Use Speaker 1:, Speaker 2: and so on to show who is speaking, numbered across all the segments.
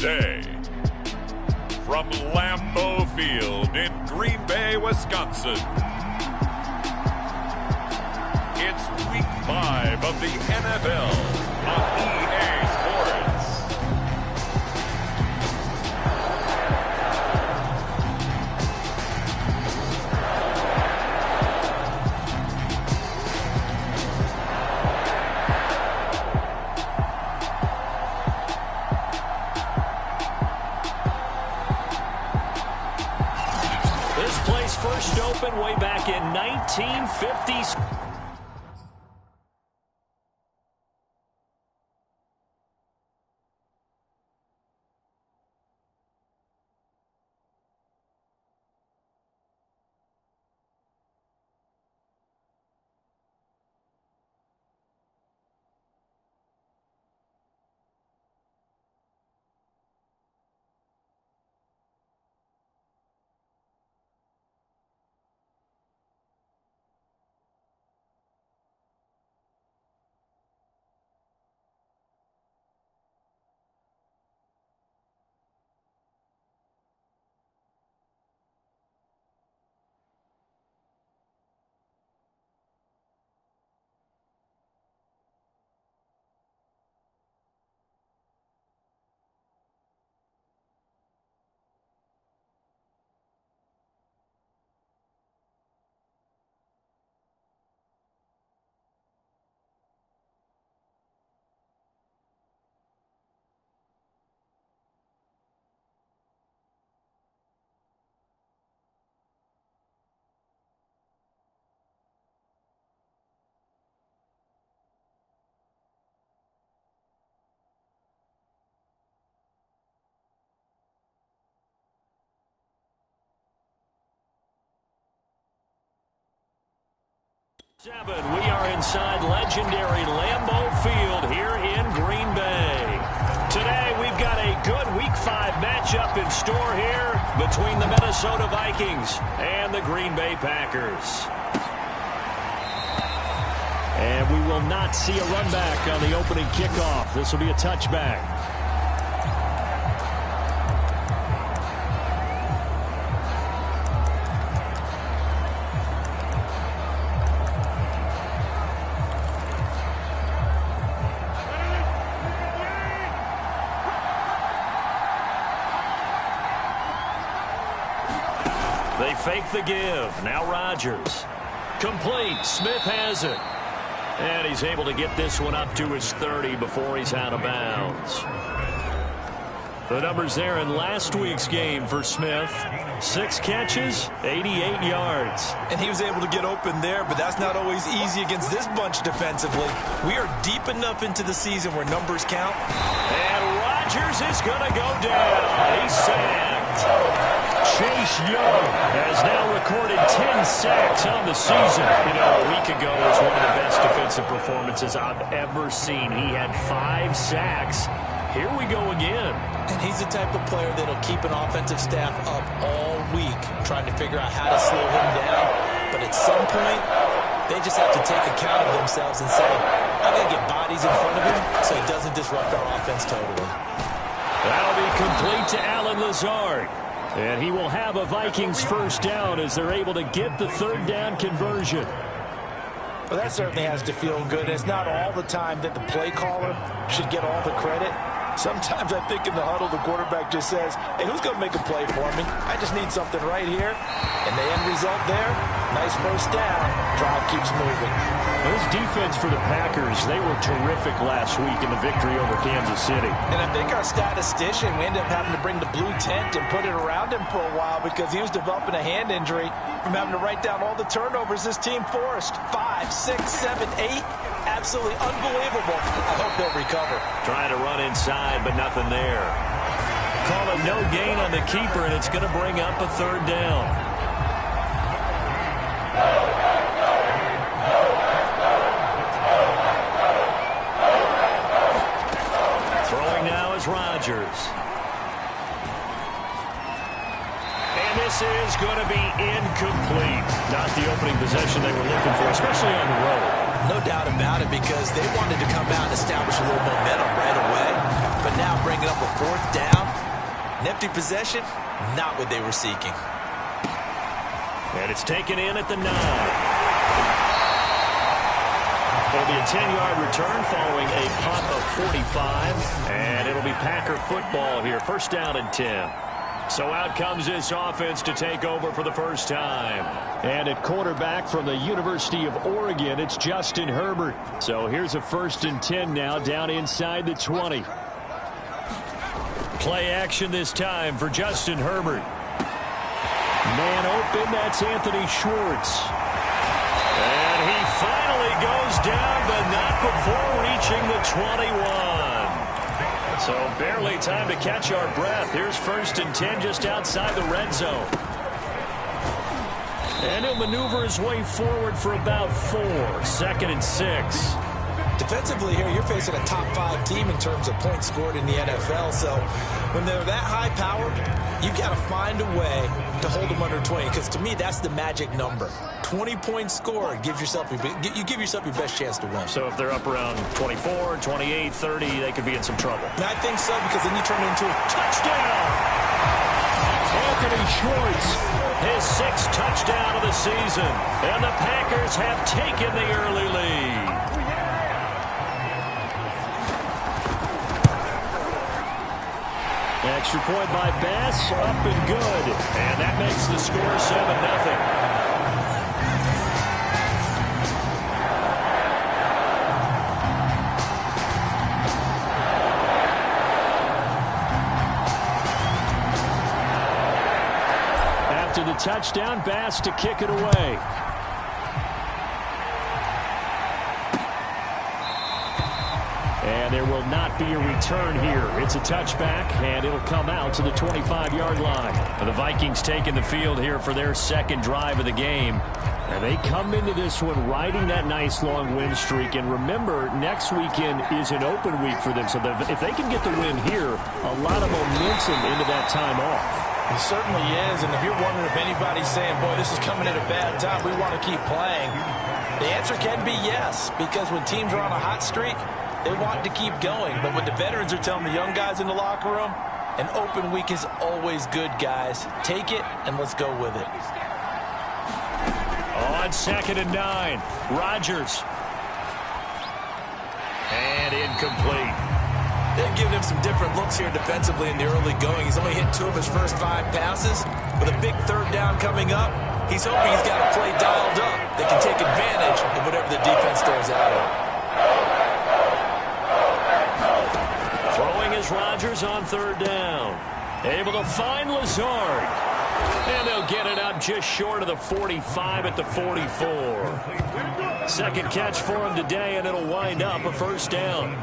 Speaker 1: Today, from Lambeau Field in Green Bay, Wisconsin, it's Week 5 of the NFL on EA Sports.
Speaker 2: This place first opened way back in 1950s. We are inside legendary Lambeau Field here in Green Bay. Today we've got a good Week 5 matchup in store here between the Minnesota Vikings and the Green Bay Packers. And we will not see a run back on the opening kickoff. This will be a touchback. They fake the give. Now Rodgers. Complete. Smith has it. And he's able to get this one up to his 30 before he's out of bounds. The numbers there in last week's game for Smith. 6 catches, 88 yards.
Speaker 3: And he was able to get open there, but that's not always easy against this bunch defensively. We are deep enough into the season where numbers count.
Speaker 2: And Rodgers is going to go down. He's sacked. Chase Young has now recorded 10 sacks on the season. You know, a week ago was one of the best defensive performances I've ever seen. He had 5 sacks. Here we go again.
Speaker 3: And he's the type of player that'll keep an offensive staff up all week trying to figure out how to slow him down. But at some point, they just have to take account of themselves and say, I'm going to get bodies in front of him so he doesn't disrupt our offense totally.
Speaker 2: That'll be complete to Allen Lazard. And he will have a Vikings first down as they're able to get the third down conversion.
Speaker 4: Well, that certainly has to feel good. It's not all the time that the play caller should get all the credit. Sometimes I think in the huddle, the quarterback just says, hey, who's going to make a play for me? I just need something right here. And the end result there, nice first down. Drive keeps moving.
Speaker 2: This defense for the Packers, they were terrific last week in the victory over Kansas City.
Speaker 4: And I think our statistician, we ended up having to bring the blue tent and put it around him for a while because he was developing a hand injury from having to write down all the turnovers this team forced. 5, 6, 7, 8. Absolutely unbelievable. I hope they'll recover.
Speaker 2: Trying to run inside, but nothing there. Call it no gain on the keeper, and it's going to bring up a third down. Throwing now is Rodgers. And this is going to be incomplete. Not the opening possession they were looking for, especially on the road.
Speaker 3: No doubt about it, because they wanted to come out and establish a little momentum right away. But now bringing up a fourth down, An empty possession, not what they were seeking.
Speaker 2: And it's taken in at the 9. It'll be a 10-yard return following a punt of 45. And it'll be Packer football here. First down and 10. So out comes this offense to take over for the first time. And at quarterback from the University of Oregon, it's Justin Herbert. So here's a first and 10 now down inside the 20. Play action this time for Justin Herbert. Man open, that's Anthony Schwartz. And he finally goes down, but not before reaching the 21. So barely time to catch our breath. Here's first and 10 just outside the red zone. And he'll maneuver his way forward for about 4. Second and 6.
Speaker 3: Defensively here, you're facing a top 5 team in terms of points scored in the NFL. So when they're that high-powered, you've got to find a way to hold them under 20. Because to me, that's the magic number. 20 points scored gives yourself you give yourself your best chance to win.
Speaker 2: So if they're up around 24, 28, 30, they could be in some trouble.
Speaker 3: And I think so, because then you turn it into a touchdown.
Speaker 2: Anthony Schwartz, his 6th touchdown of the season. And the Packers have taken the early lead. Extra point by Bass, up and good. And that makes the score 7-0. After the touchdown, Bass to kick it away. And there will not be a return here. It's a touchback, and it'll come out to the 25-yard line. The Vikings taking the field here for their second drive of the game. And they come into this one riding that nice long win streak. And remember, next weekend is an open week for them. So if they can get the win here, a lot of momentum into that time off.
Speaker 4: It certainly is, and if you're wondering if anybody's saying, boy, this is coming at a bad time, we want to keep playing, the answer can be yes, because when teams are on a hot streak, they want to keep going. But what the veterans are telling the young guys in the locker room, an open week is always good, guys. Take it, and let's go with it.
Speaker 2: On 2nd and 9, Rodgers. And incomplete.
Speaker 3: They've given him some different looks here defensively in the early going. He's only hit 2 of his first 5 passes. With a big 3rd down coming up, he's hoping he's got a play dialed up. They can take advantage of whatever the defense throws at him.
Speaker 2: Throwing is Rodgers on 3rd down. Able to find Lazard. And they'll get it up just short of the 45 at the 44. Second catch for him today, and it'll wind up a first down.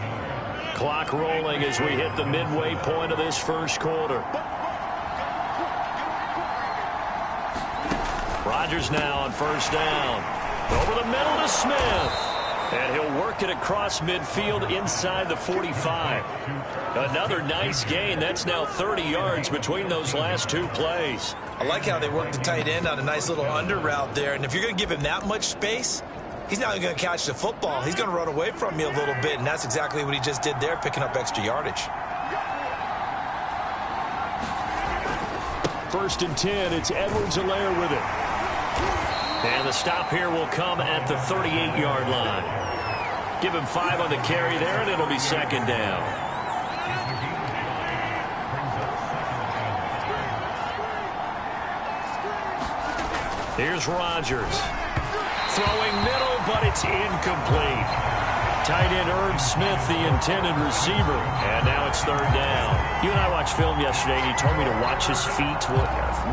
Speaker 2: Clock rolling as we hit the midway point of this first quarter. Rodgers now on first down. Over the middle to Smith. And he'll work it across midfield inside the 45. Another nice gain. That's now 30 yards between those last 2 plays.
Speaker 3: I like how they work the tight end on a nice little under route there. And if you're going to give him that much space, he's not going to catch the football. He's going to run away from you a little bit, and that's exactly what he just did there, picking up extra yardage.
Speaker 2: 1st and 10, it's Edwards-Helaire with it. And the stop here will come at the 38-yard line. Give him 5 on the carry there, and it'll be 2nd down. Here's Rodgers. Throwing middle, but it's incomplete. Tight end Irv Smith, the intended receiver. And now it's 3rd down. You and I watched film yesterday, and you told me to watch his feet. For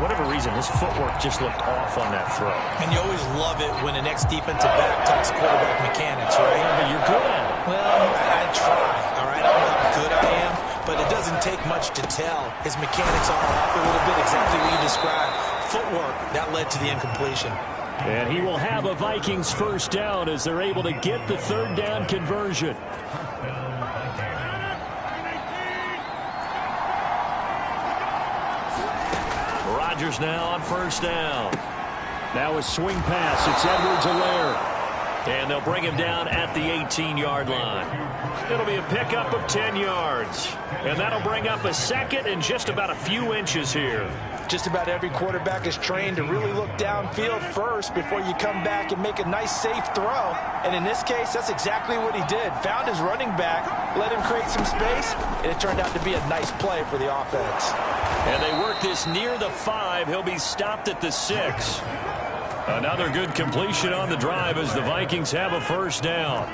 Speaker 2: whatever reason, his footwork just looked off on that throw.
Speaker 3: And you always love it when the next defensive back talks quarterback mechanics, right?
Speaker 2: Yeah, but you're good at it.
Speaker 3: Well, I try, all right? I don't know how good I am, but it doesn't take much to tell. His mechanics are off a little bit, exactly what you described. Footwork, that led to the incompletion.
Speaker 2: And he will have a Vikings first down as they're able to get the 3rd down conversion. Rodgers now on first down. Now a swing pass. It's Edwards-Helaire. And they'll bring him down at the 18-yard line. It'll be a pickup of 10 yards. And that'll bring up a second and just about a few inches here.
Speaker 4: Just about every quarterback is trained to really look downfield first before you come back and make a nice, safe throw. And in this case, that's exactly what he did. Found his running back, let him create some space, and it turned out to be a nice play for the offense.
Speaker 2: And they work this near the 5. He'll be stopped at the 6. Another good completion on the drive as the Vikings have a first down.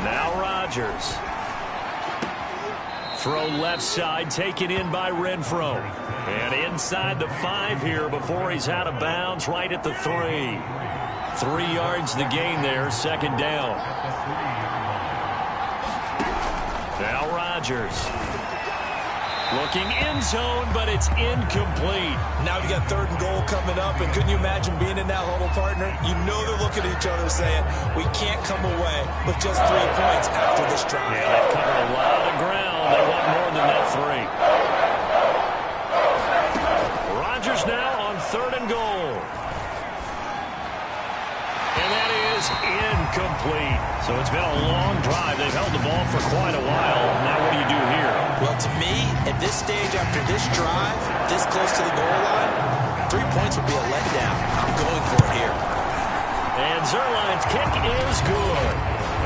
Speaker 2: Now Rodgers. Throw left side, taken in by Renfro. And inside the 5 here before he's out of bounds, right at the 3. 3 yards the gain there, second down. Now Rodgers. Looking end zone, but it's incomplete.
Speaker 3: Now we got 3rd and goal coming up, and couldn't you imagine being in that huddle, partner? You know they're looking at each other saying, we can't come away with just 3 points after this drive.
Speaker 2: Yeah, they've covered a lot of ground. They want more than that 3. Rodgers now on 3rd and goal. And that is incomplete. So it's been a long drive. They've held the ball for quite a while. Now what do you do here?
Speaker 3: Well, to me, at this stage after this drive, this close to the goal line, 3 points would be a letdown. I'm going for it here.
Speaker 2: And Zerline's kick is good.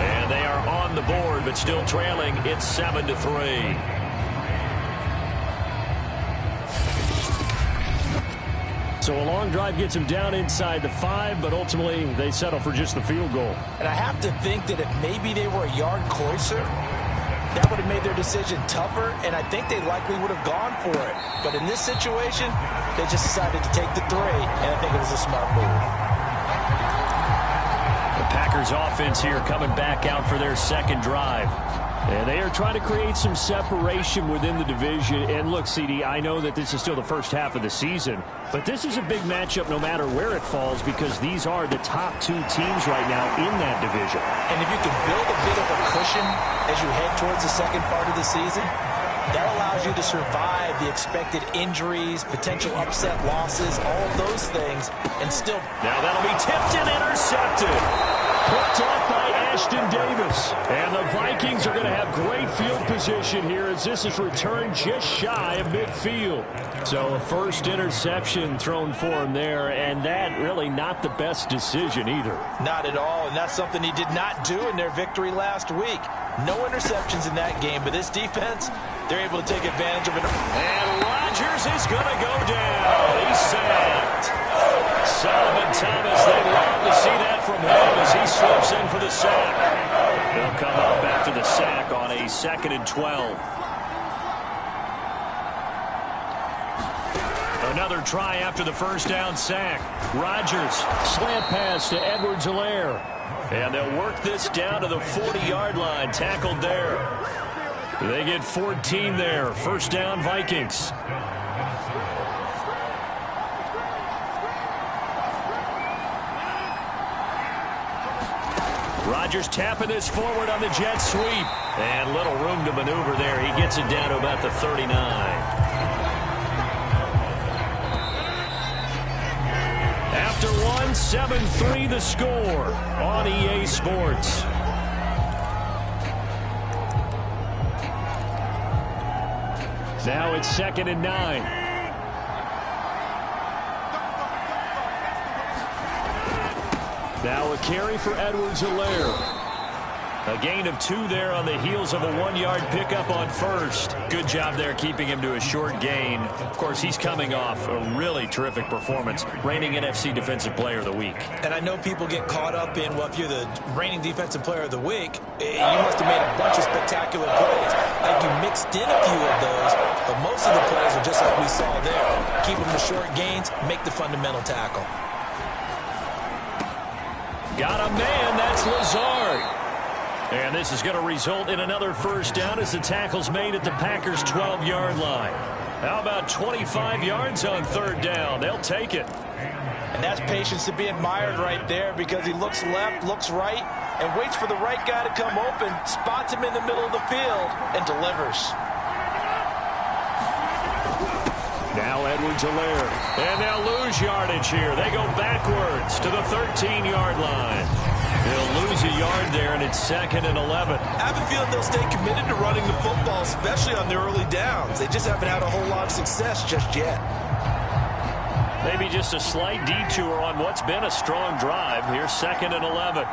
Speaker 2: And they are on the board, but still trailing. It's 7-3. So a long drive gets them down inside the 5, but ultimately they settle for just the field goal.
Speaker 4: And I have to think that if maybe they were a yard closer, that would have made their decision tougher, and I think they likely would have gone for it. But in this situation, they just decided to take the 3, and I think it was a smart move.
Speaker 2: The Packers offense here coming back out for their second drive. And they are trying to create some separation within the division. And look, CD, I know that this is still the first half of the season, but this is a big matchup no matter where it falls because these are the top 2 teams right now in that division.
Speaker 4: And if you can build a bit of a cushion as you head towards the second part of the season, that allows you to survive the expected injuries, potential upset losses, all of those things, and still...
Speaker 2: Now that'll be tipped and intercepted. Picked off by Ashton Davis. And the Vikings are going to have great field position here as this is returned just shy of midfield. So a first interception thrown for him there, and that really not the best decision either.
Speaker 4: Not at all, and that's something he did not do in their victory last week. No interceptions in that game, but this defense, they're able to take advantage of it.
Speaker 2: And Rodgers is going to go down. He's sacked. Solomon Thomas, they love to see that from him as he slips in for the sack. They'll come up after the sack on a 2nd and 12. Another try after the first down sack. Rodgers, slant pass to Edwards-Helaire. And they'll work this down to the 40-yard line, tackled there. They get 14 there. First down, Vikings. Rodgers tapping this forward on the jet sweep. And little room to maneuver there. He gets it down to about the 39. After 7-3 the score on EA Sports. Now it's 2nd and 9. Now a carry for Edwards-Helaire. A gain of 2 there on the heels of a 1-yard pickup on first. Good job there keeping him to a short gain. Of course, he's coming off a really terrific performance, reigning NFC Defensive Player of the Week.
Speaker 3: And I know people get caught up in, well, if you're the reigning Defensive Player of the Week, you must have made a bunch of spectacular plays. Like you mixed in a few of those, but most of the plays are just like we saw there. Keep them to short gains, make the fundamental tackle.
Speaker 2: Got a man, that's Lazard. And this is going to result in another first down as the tackle's made at the Packers' 12-yard line. How about 25 yards on 3rd down? They'll take it.
Speaker 4: And that's patience to be admired right there because he looks left, looks right, and waits for the right guy to come open, spots him in the middle of the field, and delivers.
Speaker 2: Now now, Edwards-Helaire. And they'll lose yardage here. They go backwards to the 13-yard line. They'll lose a yard there, and it's 2nd and 11.
Speaker 3: I have a feeling they'll stay committed to running the football, especially on their early downs. They just haven't had a whole lot of success just yet.
Speaker 2: Maybe just a slight detour on what's been a strong drive. Here's 2nd and 11.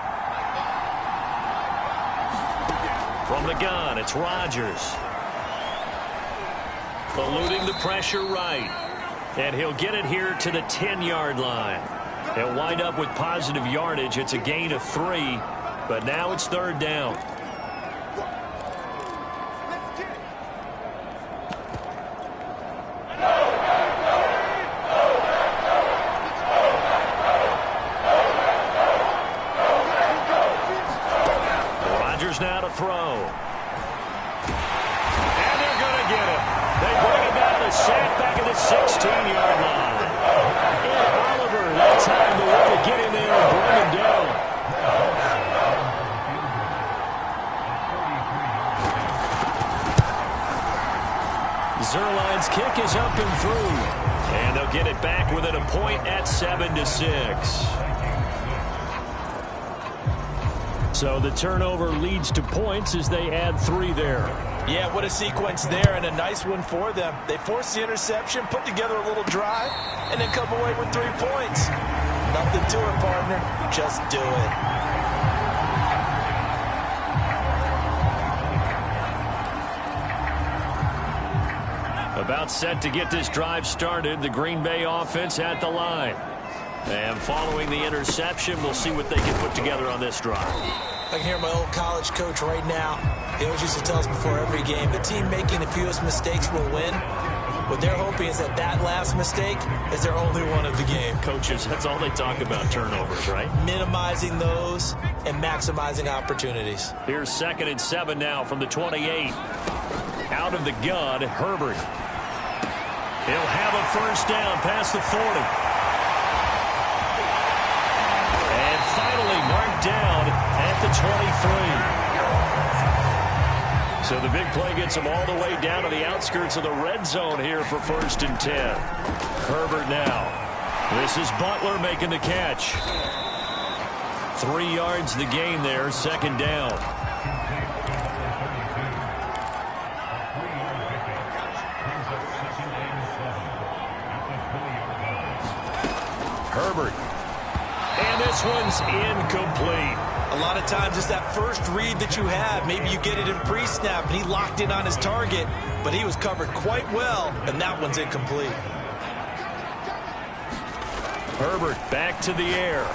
Speaker 2: From the gun, it's Rodgers. Eluding the pressure right. And he'll get it here to the 10-yard line. He'll wind up with positive yardage. It's a gain of 3, but now it's 3rd down. Rodgers now to throw. And they're going to get him. They bring him down to sack back at the 16-yard line. That time the way to get in there and bring him down. Zerline's kick is up and through. And they'll get it back within a point at 7-6. So the turnover leads to points as they add 3 there.
Speaker 3: Yeah, what a sequence there, and a nice one for them. They force the interception, put together a little drive, and then come away with 3 points. Nothing to it, partner. Just do it.
Speaker 2: About set to get this drive started, the Green Bay offense at the line. And following the interception, we'll see what they can put together on this drive.
Speaker 3: I can hear my old college coach right now. He always used to tell us before every game, the team making the fewest mistakes will win. What they're hoping is that that last mistake is their only one of the game.
Speaker 2: Coaches, that's all they talk about, turnovers, right?
Speaker 3: Minimizing those and maximizing opportunities.
Speaker 2: Here's 2nd and 7 now from the 28. Out of the gun, Herbert. He'll have a 1st down past the 40. And finally marked down at the 23. So the big play gets him all the way down to the outskirts of the red zone here for 1st and 10. Herbert now. This is Butler making the catch. 3 yards the gain there, 2nd down. Herbert. And this one's incomplete.
Speaker 3: A lot of times it's that first read that you have. Maybe you get it in pre-snap, and he locked in on his target, but he was covered quite well, and that one's incomplete.
Speaker 2: Herbert back to the air.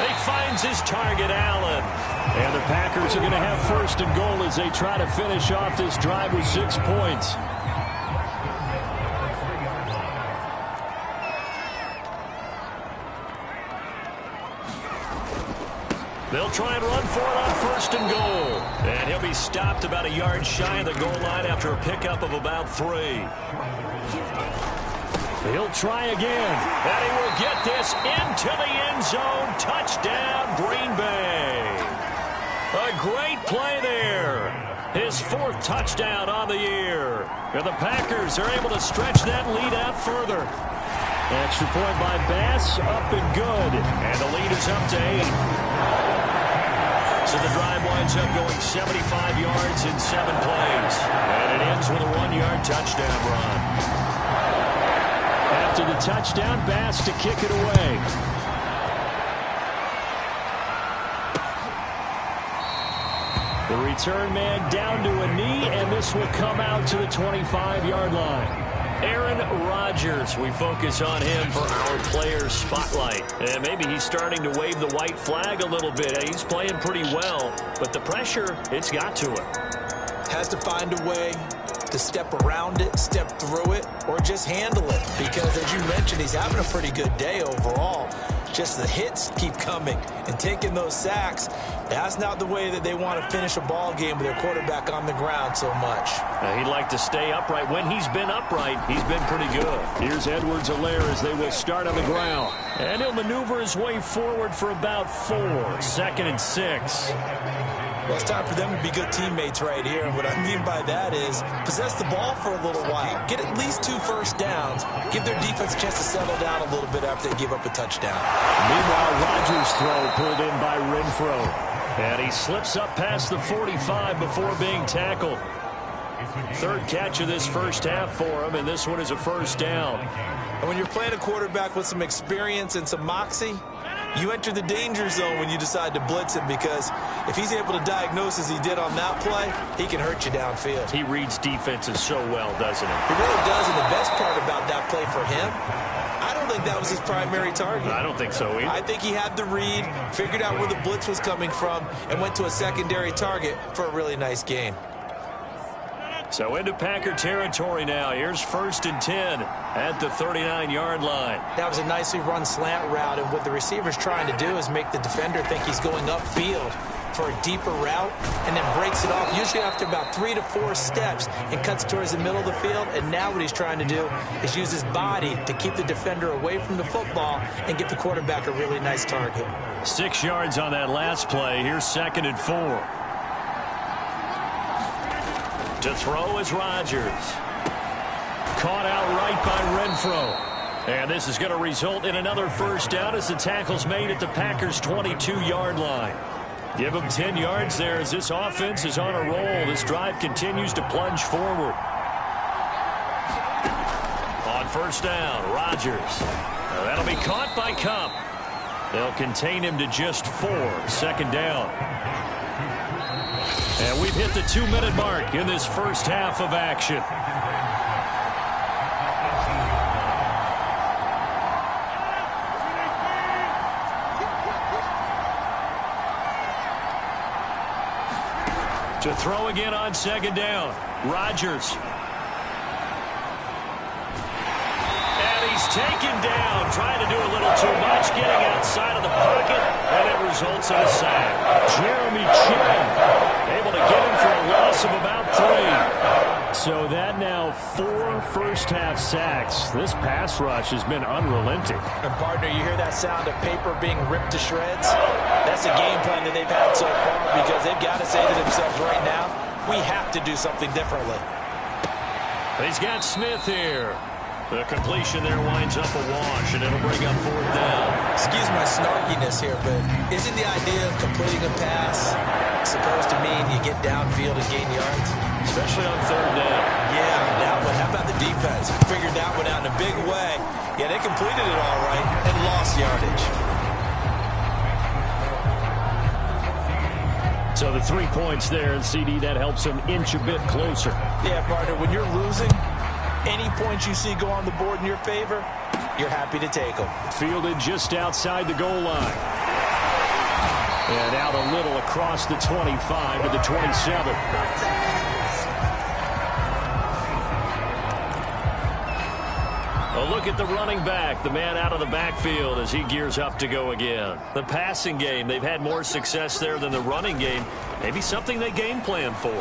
Speaker 2: He finds his target, Allen. And the Packers are going to have 1st and goal as they try to finish off this drive with 6 points. They'll try and run for it on 1st and goal. And he'll be stopped about a yard shy of the goal line after a pickup of about 3. He'll try again. And he will get this into the end zone. Touchdown, Green Bay. A great play there. His 4th touchdown on the year. And the Packers are able to stretch that lead out further. Extra point by Bass, up and good. And the lead is up to 8. So the drive winds up going 75 yards in 7 plays. And it ends with a 1-yard touchdown run. After the touchdown, Bass to kick it away. The return man down to a knee, and this will come out to the 25-yard line. Aaron Rodgers, we focus on him for our player spotlight. And maybe he's starting to wave the white flag a little bit. He's playing pretty well, but the pressure, it's got to him.
Speaker 3: Has to find a way to step around it, step through it, or just handle it. Because as you mentioned, he's having a pretty good day overall. Just the hits keep coming and taking those sacks. That's not the way that they want to finish a ball game with their quarterback on the ground so much.
Speaker 2: He'd like to stay upright. When he's been upright, he's been pretty good. Here's Edwards-Helaire as they will start on the ground. And he'll maneuver his way forward for about 4. 2nd and 6.
Speaker 3: Well, it's time for them to be good teammates right here. And what I mean by that is possess the ball for a little while. Get at least 2 first downs. Give their defense a chance to settle down a little bit after they give up a touchdown.
Speaker 2: Meanwhile, Rodgers' throw pulled in by Renfro. And he slips up past the 45 before being tackled. 3rd catch of this first half for him, and this one is a first down.
Speaker 3: And when you're playing a quarterback with some experience and some moxie, you enter the danger zone when you decide to blitz him, because if he's able to diagnose as he did on that play, he can hurt you downfield.
Speaker 2: He reads defenses so well, doesn't he?
Speaker 3: He really does, and the best part about that play for him, I don't think that was his primary target.
Speaker 2: I don't think so either.
Speaker 3: I think he had the read, figured out where the blitz was coming from, and went to a secondary target for a really nice gain.
Speaker 2: So into Packer territory now. Here's 1st and 10 at the 39-yard line.
Speaker 3: That was a nicely run slant route, and what the receiver's trying to do is make the defender think he's going upfield for a deeper route, and then breaks it off, usually after about 3 to 4 steps, and cuts towards the middle of the field. And now what he's trying to do is use his body to keep the defender away from the football and get the quarterback a really nice target.
Speaker 2: 6 yards on that last play. Here's 2nd and 4. To throw is Rodgers. Caught outright by Renfro. And this is going to result in another first down as the tackle's made at the Packers' 22-yard line. Give them 10 yards there as this offense is on a roll. This drive continues to plunge forward. On first down, Rodgers. Now that'll be caught by Cup. They'll contain him to just 4. 2nd down. And we've hit the 2-minute mark in this first half of action. To throw again on 2nd down, Rodgers. And he's taken down, trying to do a little too much, getting outside of the pocket, and it results in a sack. Jeremy Chin able to get him for a loss of about 3. So that now 4 first-half sacks. This pass rush has been unrelenting.
Speaker 3: And, partner, you hear that sound of paper being ripped to shreds? That's the game plan that they've had so far, because they've got to say to themselves right now, we have to do something differently.
Speaker 2: He's got Smith here. The completion there winds up a wash, and it'll bring up 4th down.
Speaker 3: Excuse my snarkiness here, but isn't the idea of completing a pass supposed to mean you get downfield and gain yards?
Speaker 2: Especially on 3rd down.
Speaker 3: Yeah, now, but how about the defense? Figured that one out in a big way. Yeah, they completed it all right and lost yardage.
Speaker 2: So the 3 points there, and CD, that helps them inch a bit closer.
Speaker 3: Yeah, partner, when you're losing, any points you see go on the board in your favor, you're happy to take them.
Speaker 2: Fielded just outside the goal line. And out a little across the 25 to the 27. A look at the running back, the man out of the backfield as he gears up to go again. The passing game, they've had more success there than the running game. Maybe something they game plan for.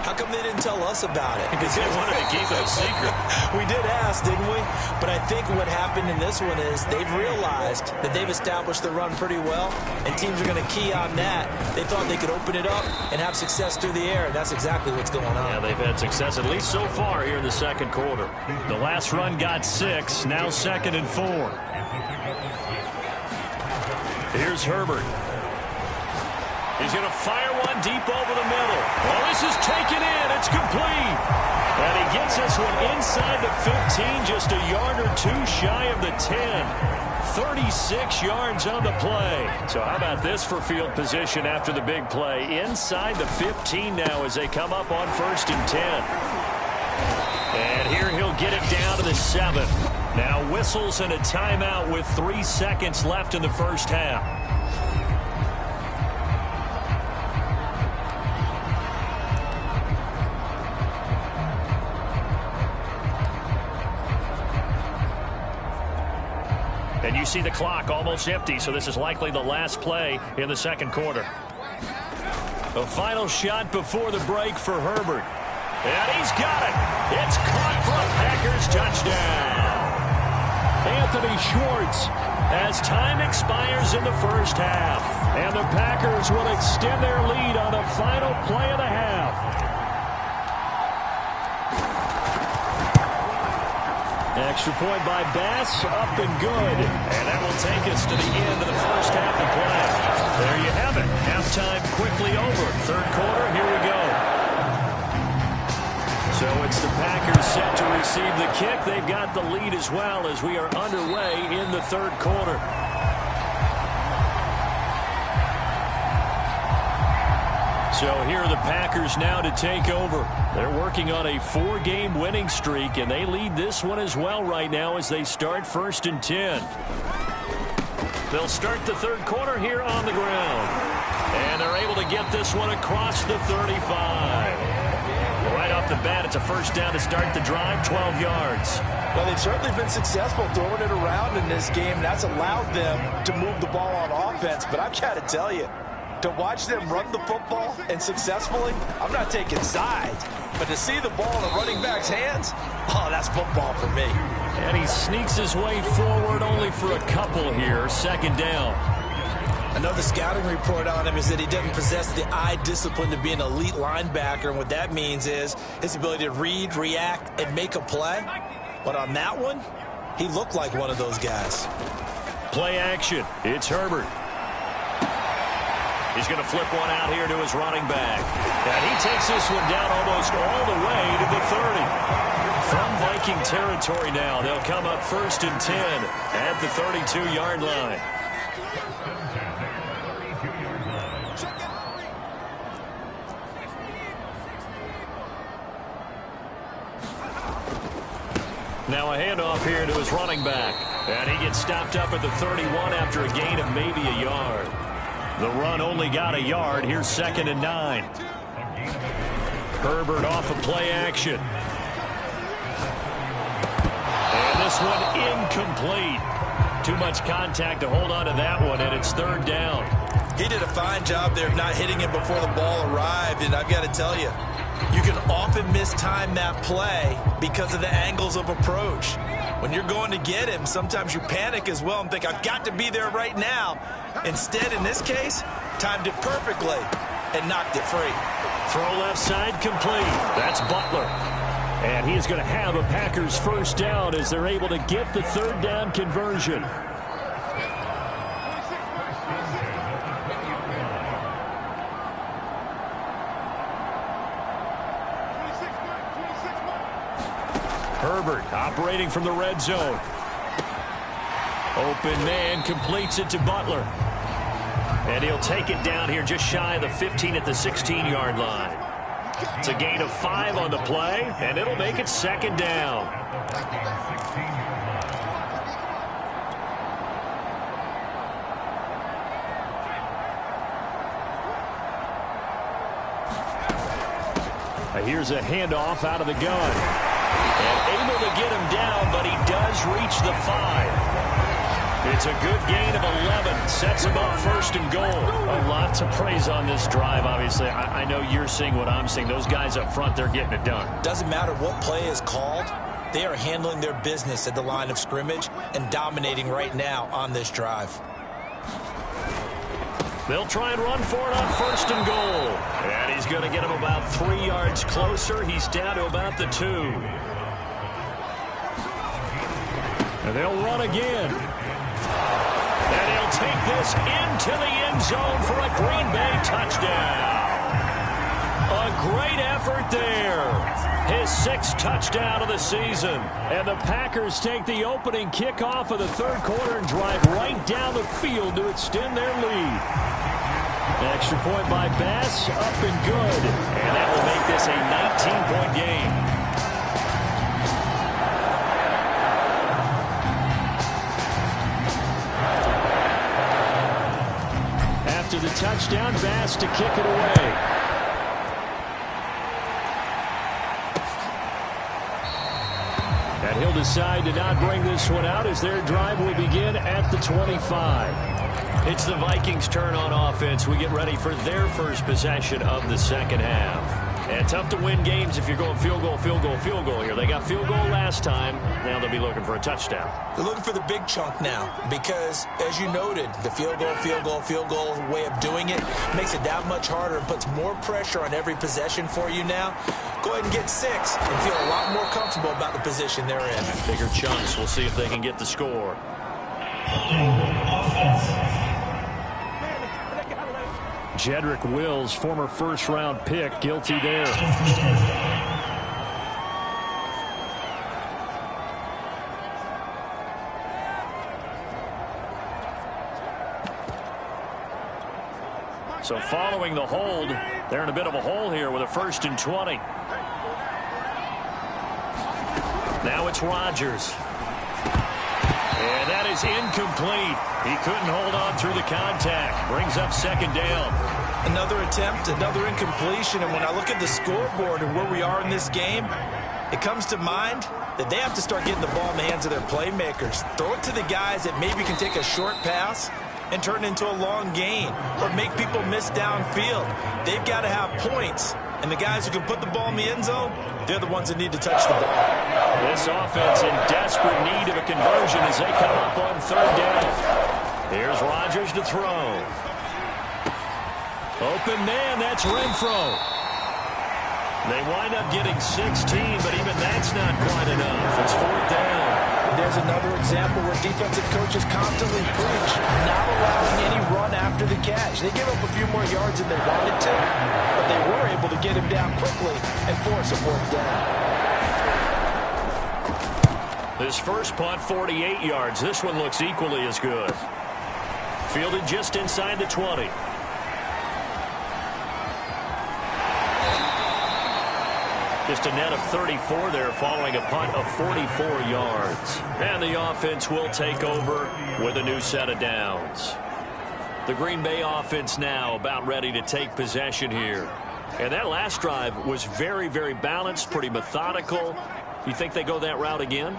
Speaker 3: How come they didn't tell us about it?
Speaker 2: Because they wanted to keep it a secret.
Speaker 3: We did ask, didn't we? But I think what happened in this one is they've realized that they've established the run pretty well, and teams are going to key on that. They thought they could open it up and have success through the air, and that's exactly what's going on.
Speaker 2: Yeah, they've had success, at least so far, here in the 2nd quarter. The last run got 6, now 2nd and 4. Here's Herbert. He's going to fire one deep over the middle. Well, this is taken in. It's complete. And he gets this one inside the 15, just a yard or 2 shy of the 10. 36 yards on the play. So how about this for field position after the big play? Inside the 15 now as they come up on 1st and 10. And here he'll get it down to the 7. Now whistles and a timeout with 3 seconds left in the first half. And you see the clock almost empty, so this is likely the last play in the 2nd quarter. A final shot before the break for Herbert. And he's got it. It's caught for a Packers touchdown. Anthony Schwartz as time expires in the first half. And the Packers will extend their lead on the final play of the half. Extra point by Bass, up and good. And that will take us to the end of the first half of play. There you have it. Halftime quickly over. Third quarter, here we go. So it's the Packers set to receive the kick. They've got the lead as well as we are underway in the third quarter. So here are the Packers now to take over. They're working on a 4-game winning streak, and they lead this one as well right now as they start 1st and 10. They'll start the third quarter here on the ground. And they're able to get this one across the 35. Right off the bat, it's a first down to start the drive, 12 yards.
Speaker 4: Well, they've certainly been successful throwing it around in this game. That's allowed them to move the ball on offense. But I've got to tell you, to watch them run the football and successfully, I'm not taking sides. But to see the ball in a running back's hands, oh, that's football for me.
Speaker 2: And he sneaks his way forward only for a couple here. Second down.
Speaker 3: I know the scouting report on him is that he doesn't possess the eye discipline to be an elite linebacker. And what that means is his ability to read, react, and make a play. But on that one, he looked like one of those guys.
Speaker 2: Play action. It's Herbert. He's going to flip one out here to his running back. And he takes this one down almost all the way to the 30. From Viking territory now, they'll come up 1st and 10 at the 32-yard line. Now a handoff here to his running back. And he gets stopped up at the 31 after a gain of maybe a yard. The run only got a yard. Here's 2nd and 9. Herbert off of play action. And this one incomplete. Too much contact to hold on to that one, and it's 3rd down.
Speaker 3: He did a fine job there of not hitting him before the ball arrived, and I've got to tell you, you can often mistime that play because of the angles of approach. When you're going to get him, sometimes you panic as well and think, I've got to be there right now. Instead, in this case, timed it perfectly and knocked it free.
Speaker 2: Throw left side complete. That's Butler. And he is going to have a Packers first down as they're able to get the 3rd down conversion. Herbert operating from the red zone. Open man completes it to Butler. And he'll take it down here just shy of the 15 at the 16-yard line. It's a gain of 5 on the play, and it'll make it 2nd down. Here's a handoff out of the gun. And able to get him down, but he does reach the 5. It's a good gain of 11. Sets him up 1st and goal. A lot to praise on this drive, obviously. I know you're seeing what I'm seeing. Those guys up front, they're getting it done.
Speaker 3: Doesn't matter what play is called. They are handling their business at the line of scrimmage and dominating right now on this drive.
Speaker 2: They'll try and run for it on 1st and goal. And he's going to get him about 3 yards closer. He's down to about the 2. And they'll run again. And he'll take this into the end zone for a Green Bay touchdown. A great effort there. His 6th touchdown of the season. And the Packers take the opening kickoff of the third quarter and drive right down the field to extend their lead. Extra point by Bass, up and good. And that will make this a 19-point game. After the touchdown, Bass to kick it away. And he'll decide to not bring this one out as their drive will begin at the 25. It's the Vikings' turn on offense. We get ready for their first possession of the second half. And tough to win games if you're going field goal, field goal, field goal here. They got field goal last time. Now they'll be looking for a touchdown.
Speaker 3: They're looking for the big chunk now because, as you noted, the field goal, field goal, field goal way of doing it makes it that much harder and puts more pressure on every possession for you now. Go ahead and get 6 and feel a lot more comfortable about the position they're in.
Speaker 2: Bigger chunks. We'll see if they can get the score. Jedrick Wills, former first-round pick, guilty there. So following the hold, they're in a bit of a hole here with a 1st and 20. Now it's Rodgers. And that is incomplete. He couldn't hold on through the contact. Brings up 2nd down.
Speaker 3: Another attempt, another incompletion. And when I look at the scoreboard and where we are in this game, it comes to mind that they have to start getting the ball in the hands of their playmakers. Throw it to the guys that maybe can take a short pass and turn it into a long gain or make people miss downfield. They've got to have points. And the guys who can put the ball in the end zone, they're the ones that need to touch the ball.
Speaker 2: This offense in desperate need of a conversion as they come up on 3rd down. Here's Rodgers to throw. Open man, that's Renfro. They wind up getting 16, but even that's not quite enough. It's 4th down.
Speaker 3: There's another example where defensive coaches constantly preach not allowing any run after the catch. They give up a few more yards than they wanted to, but they were able to get him down quickly and force a 4th down.
Speaker 2: This first punt, 48 yards. This one looks equally as good. Fielded just inside the 20. Just a net of 34 there following a punt of 44 yards. And the offense will take over with a new set of downs. The Green Bay offense now about ready to take possession here. And that last drive was very, very balanced, pretty methodical. You think they go that route again?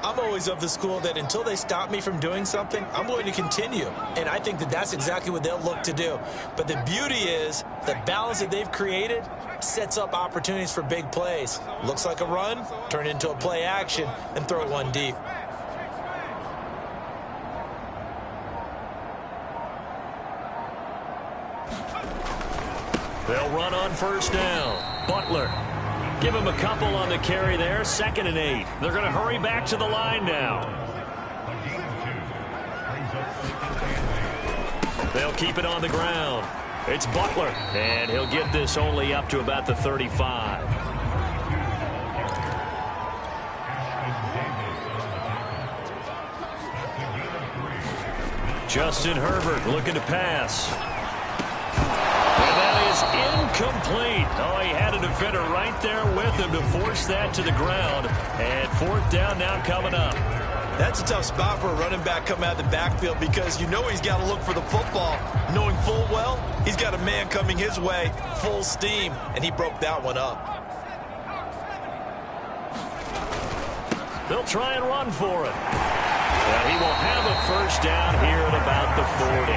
Speaker 3: I'm always of the school that until they stop me from doing something, I'm going to continue. And I think that that's exactly what they'll look to do. But the beauty is the balance that they've created sets up opportunities for big plays. Looks like a run, turn it into a play action, and throw it one deep.
Speaker 2: They'll run on 1st down. Butler. Give him a couple on the carry there. 2nd and 8. They're going to hurry back to the line now. They'll keep it on the ground. It's Butler. And he'll get this only up to about the 35. Justin Herbert looking to pass. And that is incomplete. Oh, he had a defender right there with him to force that to the ground. And 4th down now coming up.
Speaker 3: That's a tough spot for a running back coming out of the backfield because you know he's got to look for the football, knowing full well he's got a man coming his way full steam, and he broke that one up.
Speaker 2: They'll try and run for it. And he will have a 1st down here at about the 40.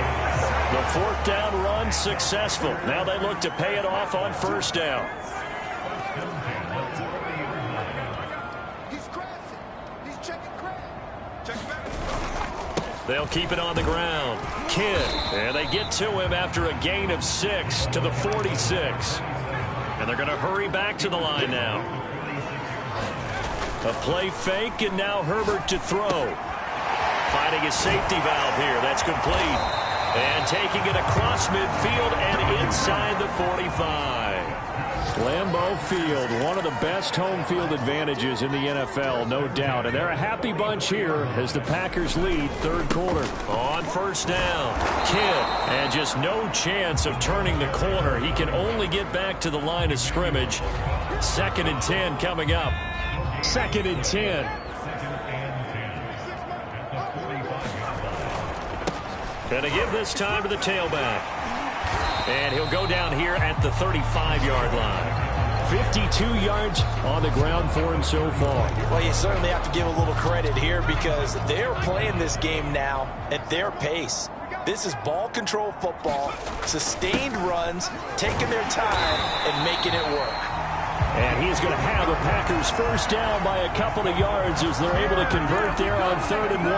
Speaker 2: The 4th down run successful. Now they look to pay it off on 1st down. They'll keep it on the ground. Kidd, and they get to him after a gain of 6 to the 46. And they're going to hurry back to the line now. A play fake, and now Herbert to throw. Finding a safety valve here. That's complete. And taking it across midfield and inside the 45. Lambeau Field, one of the best home field advantages in the NFL, no doubt. And they're a happy bunch here as the Packers lead 3rd quarter. On 1st down, Kidd. And just no chance of turning the corner. He can only get back to the line of scrimmage. 2nd and 10 coming up. 2nd and 10. And to give this time to the tailback. And he'll go down here at the 35-yard line. 52 yards on the ground for him so far.
Speaker 3: Well, you certainly have to give a little credit here because they're playing this game now at their pace.
Speaker 4: This is ball control football, sustained runs, taking their time and making it work.
Speaker 2: And he's going to have the Packers first down by a couple of yards as they're able to convert there on 3rd and 1.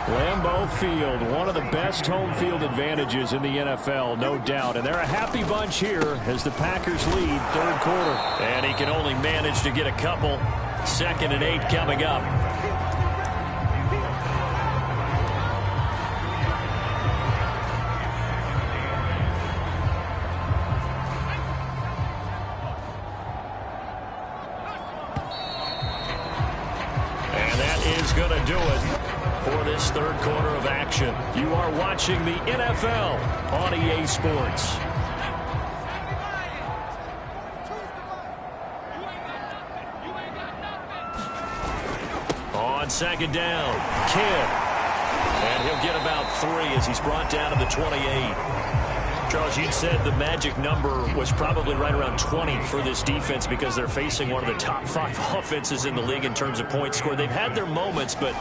Speaker 2: Lambeau Field, one of the best home field advantages in the NFL, no doubt. And they're a happy bunch here as the Packers lead 3rd quarter. And he can only manage to get a couple. 2nd and 8 coming up. And that is going to do it for this 3rd quarter of action. You are watching the NFL on EA Sports. On 2nd down, Kidd. And he'll get about 3 as he's brought down to the 28. Charles, you said the magic number was probably right around 20 for this defense because they're facing one of the top 5 offenses in the league in terms of points scored. They've had their moments, but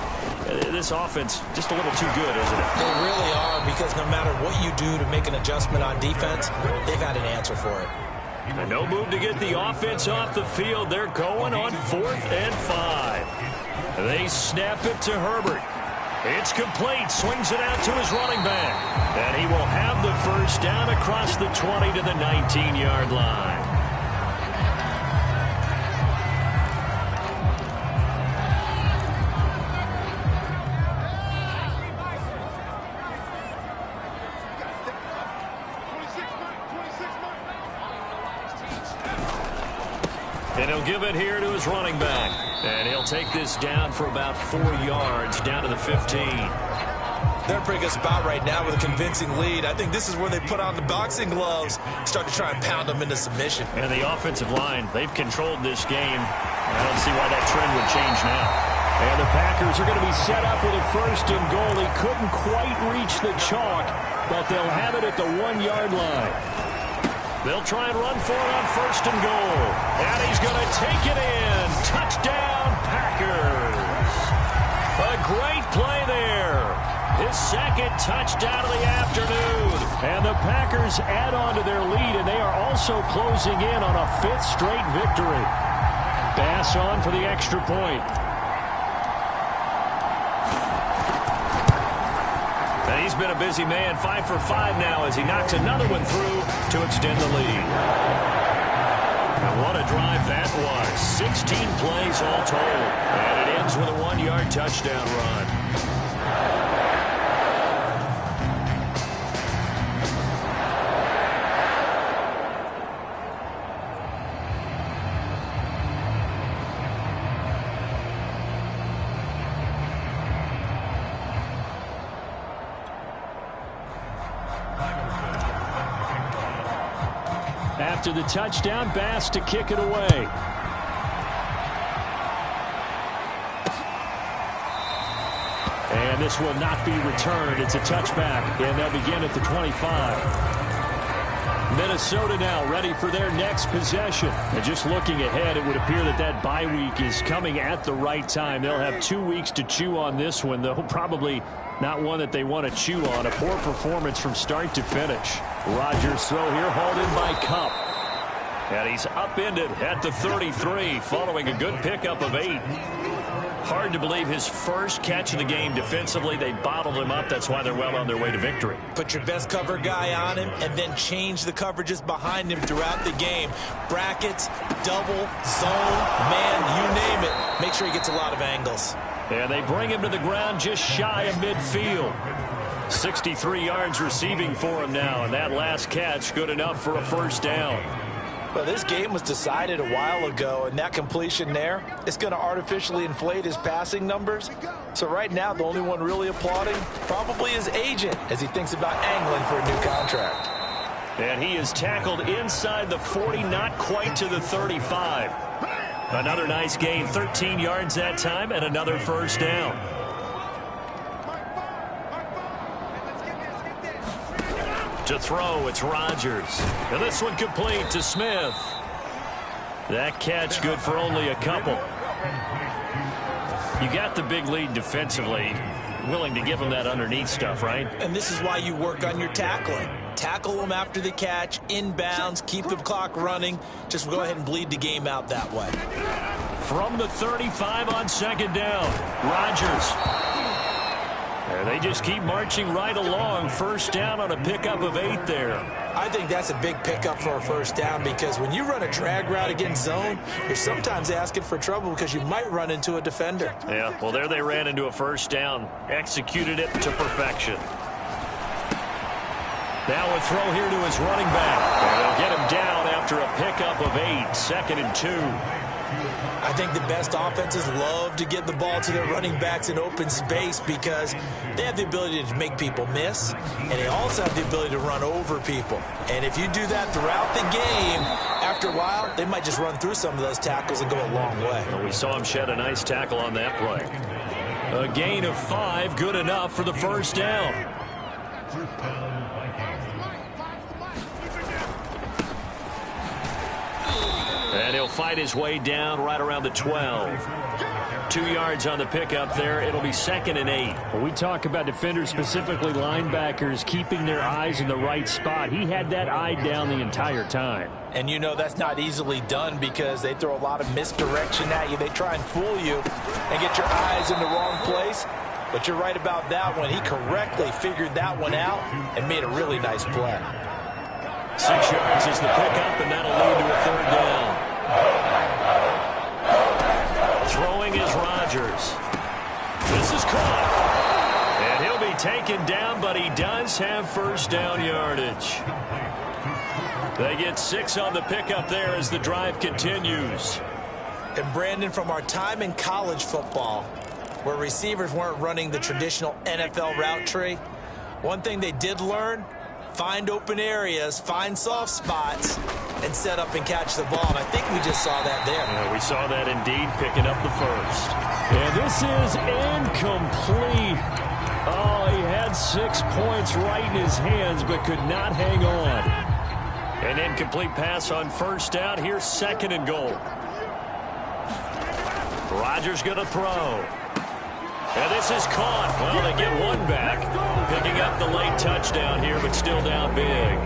Speaker 2: this offense just a little too good, isn't it?
Speaker 3: They really are, because no matter what you do to make an adjustment on defense, they've had an answer for it.
Speaker 2: And no move to get the offense off the field. They're going on 4th and 5. They snap it to Herbert. It's complete. Swings it out to his running back. And he will have the first down across the 20 to the 19-yard line. And he'll give it here to his running back. And he'll take this down for about 4 yards, down to the 15.
Speaker 3: They're in a pretty good spot right now with a convincing lead. I think this is where they put on the boxing gloves, start to try and pound them into submission.
Speaker 2: And the offensive line, they've controlled this game. I don't see why that trend would change now. And the Packers are going to be set up with a 1st and goal. He couldn't quite reach the chalk, but they'll have it at the 1-yard line. They'll try and run for it on 1st and goal. And he's going to take it in. Touchdown, Packers. A great play there. His 2nd touchdown of the afternoon. And the Packers add on to their lead, and they are also closing in on a 5th straight victory. Bass on for the extra point. And he's been a busy man, 5 for 5 now as he knocks another one through to extend the lead. And what a drive that was. 16 plays all told. And it ends with a 1-yard touchdown run. After the touchdown, Bass to kick it away. And this will not be returned. It's a touchback, and they'll begin at the 25. Minnesota now ready for their next possession. And just looking ahead, it would appear that that bye week is coming at the right time. They'll have 2 weeks to chew on this one, though probably not one that they want to chew on. A poor performance from start to finish. Rodgers throw here, hauled in by Kupp. And he's upended at the 33 following a good pickup of 8. Hard to believe his first catch of the game defensively. They bottled him up. That's why they're well on their way to victory.
Speaker 3: Put your best cover guy on him and then change the coverages behind him throughout the game. Brackets, double, zone, man, you name it. Make sure he gets a lot of angles.
Speaker 2: And they bring him to the ground just shy of midfield. 63 yards receiving for him now, and that last catch good enough for a first down.
Speaker 4: Well, this game was decided a while ago, and that completion there is going to artificially inflate his passing numbers. So right now, the only one really applauding probably his agent as he thinks about angling for a new contract.
Speaker 2: And he is tackled inside the 40, not quite to the 35. Another nice gain, 13 yards that time, and another first down. To throw, it's Rodgers. And this one complete to Smith. That catch good for only a couple. You got the big lead defensively. willing to give him that underneath stuff, right?
Speaker 3: And this is why you work on your tackling. Tackle them after the catch, inbounds, keep the clock running. Just go ahead and bleed the game out that way.
Speaker 2: From the 35 on second down, Rodgers. And they just keep marching right along. First down on a pickup of 8 there.
Speaker 3: I think that's a big pickup for a first down because when you run a drag route against zone, you're sometimes asking for trouble because you might run into a defender.
Speaker 2: Yeah, well, there they ran into a first down. Executed it to perfection. Now a throw here to his running back. And they'll get him down after a pickup of 8, 2nd and 2.
Speaker 3: I think the best offenses love to get the ball to their running backs in open space because they have the ability to make people miss, and they also have the ability to run over people. And if you do that throughout the game, after a while, they might just run through some of those tackles and go a long way.
Speaker 2: Well, we saw him shed a nice tackle on that play. A gain of 5, good enough for the first down. And he'll fight his way down right around the 12. 2 yards on the pickup there. It'll be 2nd and 8.
Speaker 5: Well, we talk about defenders, specifically linebackers, keeping their eyes in the right spot. He had that eye down the entire time.
Speaker 4: And you know that's not easily done because they throw a lot of misdirection at you. They try and fool you and get your eyes in the wrong place. But you're right about that one. He correctly figured that one out and made a really nice play.
Speaker 2: 6 yards is the pickup, and that'll lead to a 3rd down. Throwing is Rodgers. This is caught. And he'll be taken down, but he does have first down yardage. They get 6 on the pickup there as the drive continues.
Speaker 3: And Brandon, from our time in college football, where receivers weren't running the traditional NFL route tree, one thing they did learn: find open areas, find soft spots, and set up and catch the ball. And I think we just saw that there.
Speaker 2: Yeah, we saw that indeed, picking up the first.
Speaker 5: And this is incomplete. Oh, he had 6 points right in his hands, but could not hang on.
Speaker 2: An incomplete pass on first down. Here's 2nd and goal. Rodgers going to throw. And this is caught. Well, they get one back. Picking up the late touchdown here, but still down big.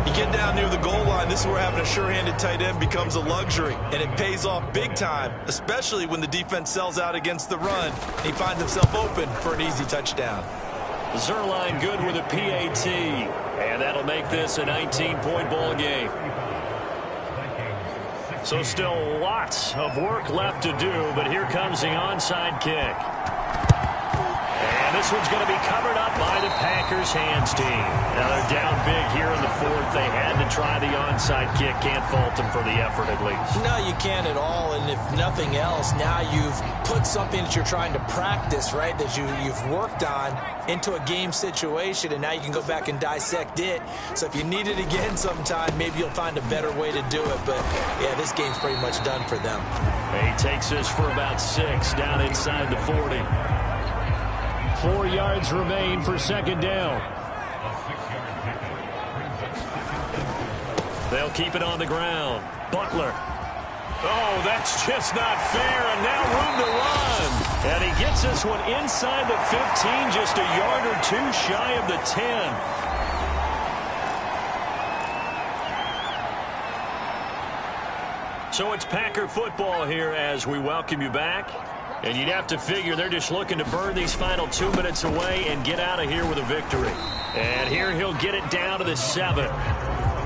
Speaker 6: You get down near the goal line, this is where having a sure-handed tight end becomes a luxury. And it pays off big time, especially when the defense sells out against the run. He finds himself open for an easy touchdown.
Speaker 2: Zerline good with a PAT. And that'll make this a 19-point ball game. So still lots of work left to do, but here comes the onside kick. And this one's going to be covered up by the Packers hands team. Now they're down big here in the 4th. They had to try the onside kick. Can't fault them for the effort at least.
Speaker 3: No, you can't at all. And if nothing else, now you've put something that you're trying to practice, right, that you've worked on into a game situation, and now you can go back and dissect it. So if you need it again sometime, maybe you'll find a better way to do it. But, yeah, this game's pretty much done for them.
Speaker 2: He takes this for about 6 down inside the 40.
Speaker 5: 4 yards remain for 2nd down.
Speaker 2: They'll keep it on the ground. Butler. Oh, that's just not fair, and now room to run. And he gets this one inside the 15, just a yard or 2 shy of the 10. So it's Packer football here as we welcome you back. And you'd have to figure they're just looking to burn these final 2 minutes away and get out of here with a victory. And here he'll get it down to the 7.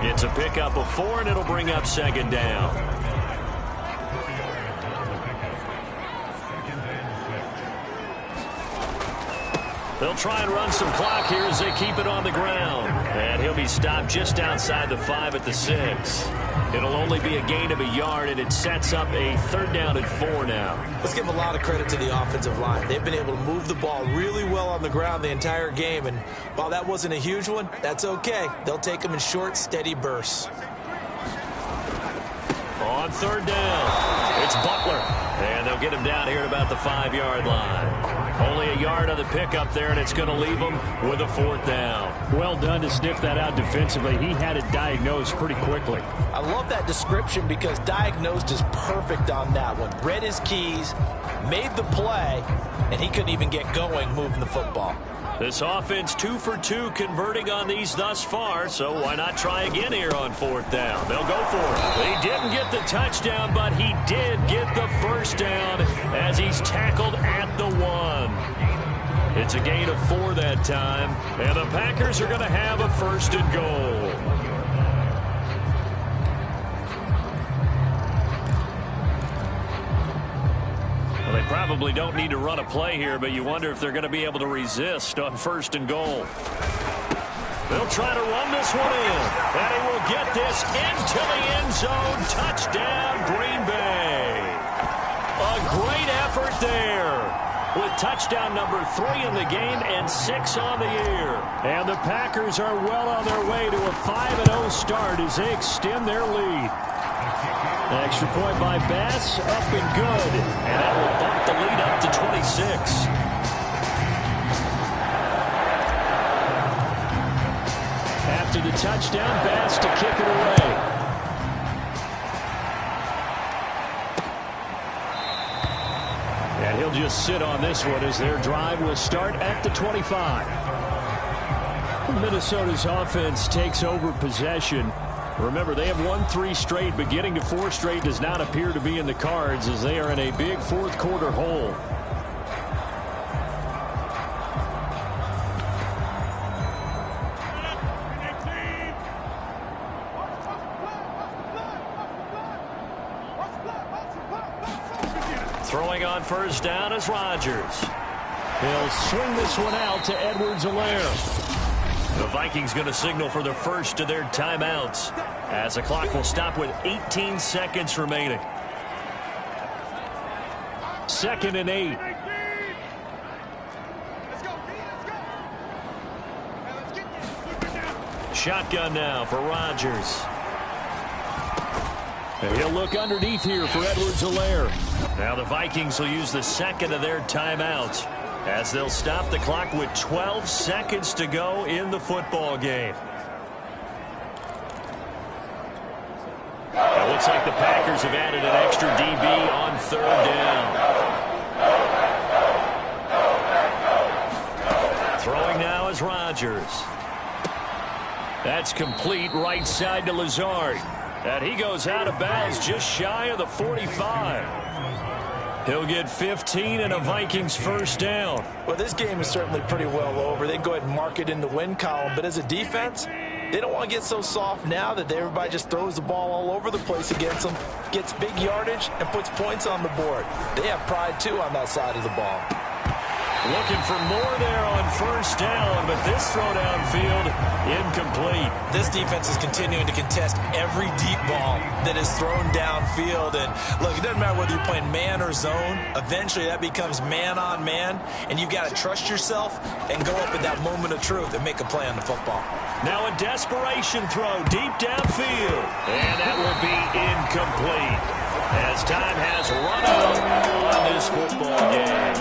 Speaker 2: It's a pickup of 4, and it'll bring up 2nd down. They'll try and run some clock here as they keep it on the ground. And he'll be stopped just outside the 5 at the 6. It'll only be a gain of a yard, and it sets up a 3rd down and 4 now.
Speaker 3: Let's give a lot of credit to the offensive line. They've been able to move the ball really well on the ground the entire game, and while that wasn't a huge one, that's okay. They'll take them in short, steady bursts.
Speaker 2: On 3rd down, it's It's Butler. And they'll get him down here at about the 5-yard line. Only a yard on the pickup there, and it's going to leave him with a 4th down.
Speaker 5: Well done to sniff that out defensively. He had it diagnosed pretty quickly.
Speaker 4: I love that description because diagnosed is perfect on that one. Read his keys, made the play, and he couldn't even get going moving the football.
Speaker 2: This offense 2 for 2 converting on these thus far, so why not try again here on 4th down? They'll go for it. He didn't get the touchdown, but he did get the 1st down as he's tackled at the 1. It's a gain of 4 that time, and the Packers are going to have a 1st and goal. They probably don't need to run a play here, but you wonder if they're going to be able to resist on 1st and goal. They'll try to run this one in, and he will get this into the end zone. Touchdown, Green Bay. A great effort there with touchdown number 3 in the game and 6 on the year.
Speaker 5: And the Packers are well on their way to a 5-0 start as they extend their lead. Extra point by Bass, up and good.
Speaker 2: And that will bump the lead up to 26.
Speaker 5: After the touchdown, Bass to kick it away. And he'll just sit on this one as their drive will start at the 25. Minnesota's offense takes over possession. Remember, they have won 3 straight, but getting to 4 straight does not appear to be in the cards as they are in a big 4th quarter hole.
Speaker 2: Throwing on 1st down is Rodgers. He'll swing this one out to Edwards-Helaire. The Vikings going to signal for the first of their timeouts as the clock will stop with 18 seconds remaining.
Speaker 5: 2nd and 8.
Speaker 2: Shotgun now for Rodgers.
Speaker 5: And he'll look underneath here for Edwards-Helaire.
Speaker 2: Now the Vikings will use the 2nd of their timeouts as they'll stop the clock with 12 seconds to go in the football game. It looks like the Packers have added an extra DB on 3rd down. Throwing now is Rodgers. That's complete right side to Lazard. And he goes out of bounds just shy of the 45. He'll get 15 and a Vikings 1st down.
Speaker 4: Well, this game is certainly pretty well over. They can go ahead and mark it in the win column. But as a defense, they don't want to get so soft now that everybody just throws the ball all over the place against them, gets big yardage, and puts points on the board. They have pride, too, on that side of the ball.
Speaker 2: Looking for more there on 1st down, but this throw downfield incomplete.
Speaker 3: This defense is continuing to contest every deep ball that is thrown downfield. And look, it doesn't matter whether you're playing man or zone. Eventually that becomes man on man, and you've got to trust yourself and go up at that moment of truth and make a play on the football.
Speaker 2: Now a desperation throw deep downfield, and that will be incomplete as time has run out on this football game.